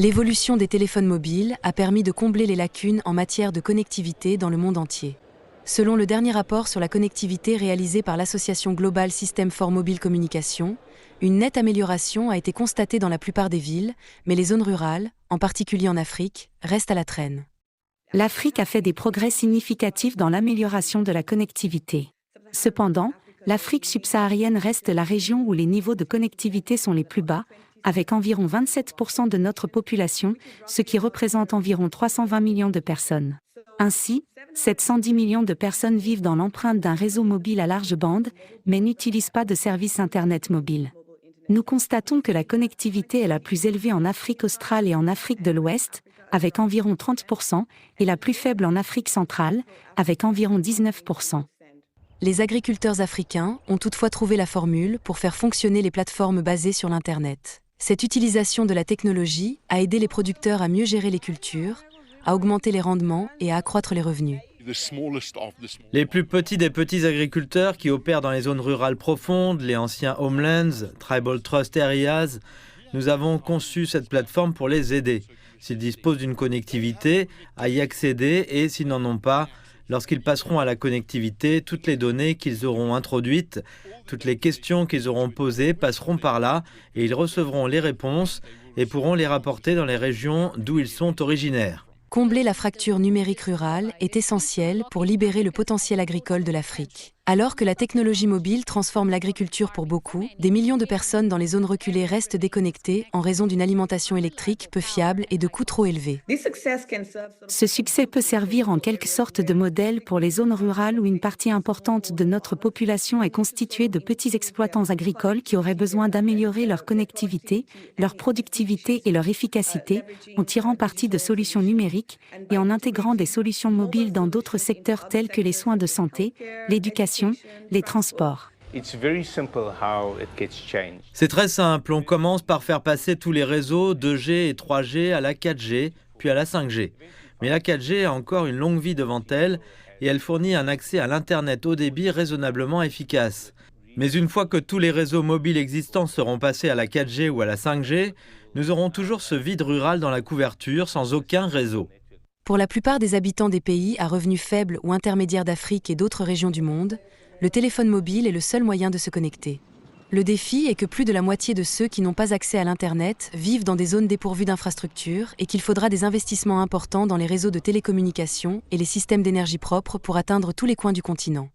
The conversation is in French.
L'évolution des téléphones mobiles a permis de combler les lacunes en matière de connectivité dans le monde entier. Selon le dernier rapport sur la connectivité réalisé par l'association Global System for Mobile Communication, une nette amélioration a été constatée dans la plupart des villes, mais les zones rurales, en particulier en Afrique, restent à la traîne. L'Afrique a fait des progrès significatifs dans l'amélioration de la connectivité. Cependant, l'Afrique subsaharienne reste la région où les niveaux de connectivité sont les plus bas, avec environ 27% de notre population, ce qui représente environ 320 millions de personnes. Ainsi, 710 millions de personnes vivent dans l'empreinte d'un réseau mobile à large bande, mais n'utilisent pas de service Internet mobile. Nous constatons que la connectivité est la plus élevée en Afrique australe et en Afrique de l'Ouest, avec environ 30%, et la plus faible en Afrique centrale, avec environ 19%. Les agriculteurs africains ont toutefois trouvé la formule pour faire fonctionner les plateformes basées sur l'Internet. Cette utilisation de la technologie a aidé les producteurs à mieux gérer les cultures, à augmenter les rendements et à accroître les revenus. Les plus petits des petits agriculteurs qui opèrent dans les zones rurales profondes, les anciens homelands, tribal trust areas, nous avons conçu cette plateforme pour les aider. S'ils disposent d'une connectivité, à y accéder et s'ils n'en ont pas, lorsqu'ils passeront à la connectivité, toutes les données qu'ils auront introduites, toutes les questions qu'ils auront posées passeront par là et ils recevront les réponses et pourront les rapporter dans les régions d'où ils sont originaires. Combler la fracture numérique rurale est essentiel pour libérer le potentiel agricole de l'Afrique. Alors que la technologie mobile transforme l'agriculture pour beaucoup, des millions de personnes dans les zones reculées restent déconnectées en raison d'une alimentation électrique peu fiable et de coûts trop élevés. Ce succès peut servir en quelque sorte de modèle pour les zones rurales où une partie importante de notre population est constituée de petits exploitants agricoles qui auraient besoin d'améliorer leur connectivité, leur productivité et leur efficacité en tirant parti de solutions numériques et en intégrant des solutions mobiles dans d'autres secteurs tels que les soins de santé, l'éducation, les transports. C'est très simple, on commence par faire passer tous les réseaux 2G et 3G à la 4G, puis à la 5G. Mais la 4G a encore une longue vie devant elle et elle fournit un accès à l'Internet haut débit raisonnablement efficace. Mais une fois que tous les réseaux mobiles existants seront passés à la 4G ou à la 5G, nous aurons toujours ce vide rural dans la couverture sans aucun réseau. Pour la plupart des habitants des pays à revenus faibles ou intermédiaires d'Afrique et d'autres régions du monde, le téléphone mobile est le seul moyen de se connecter. Le défi est que plus de la moitié de ceux qui n'ont pas accès à l'Internet vivent dans des zones dépourvues d'infrastructures et qu'il faudra des investissements importants dans les réseaux de télécommunications et les systèmes d'énergie propre pour atteindre tous les coins du continent.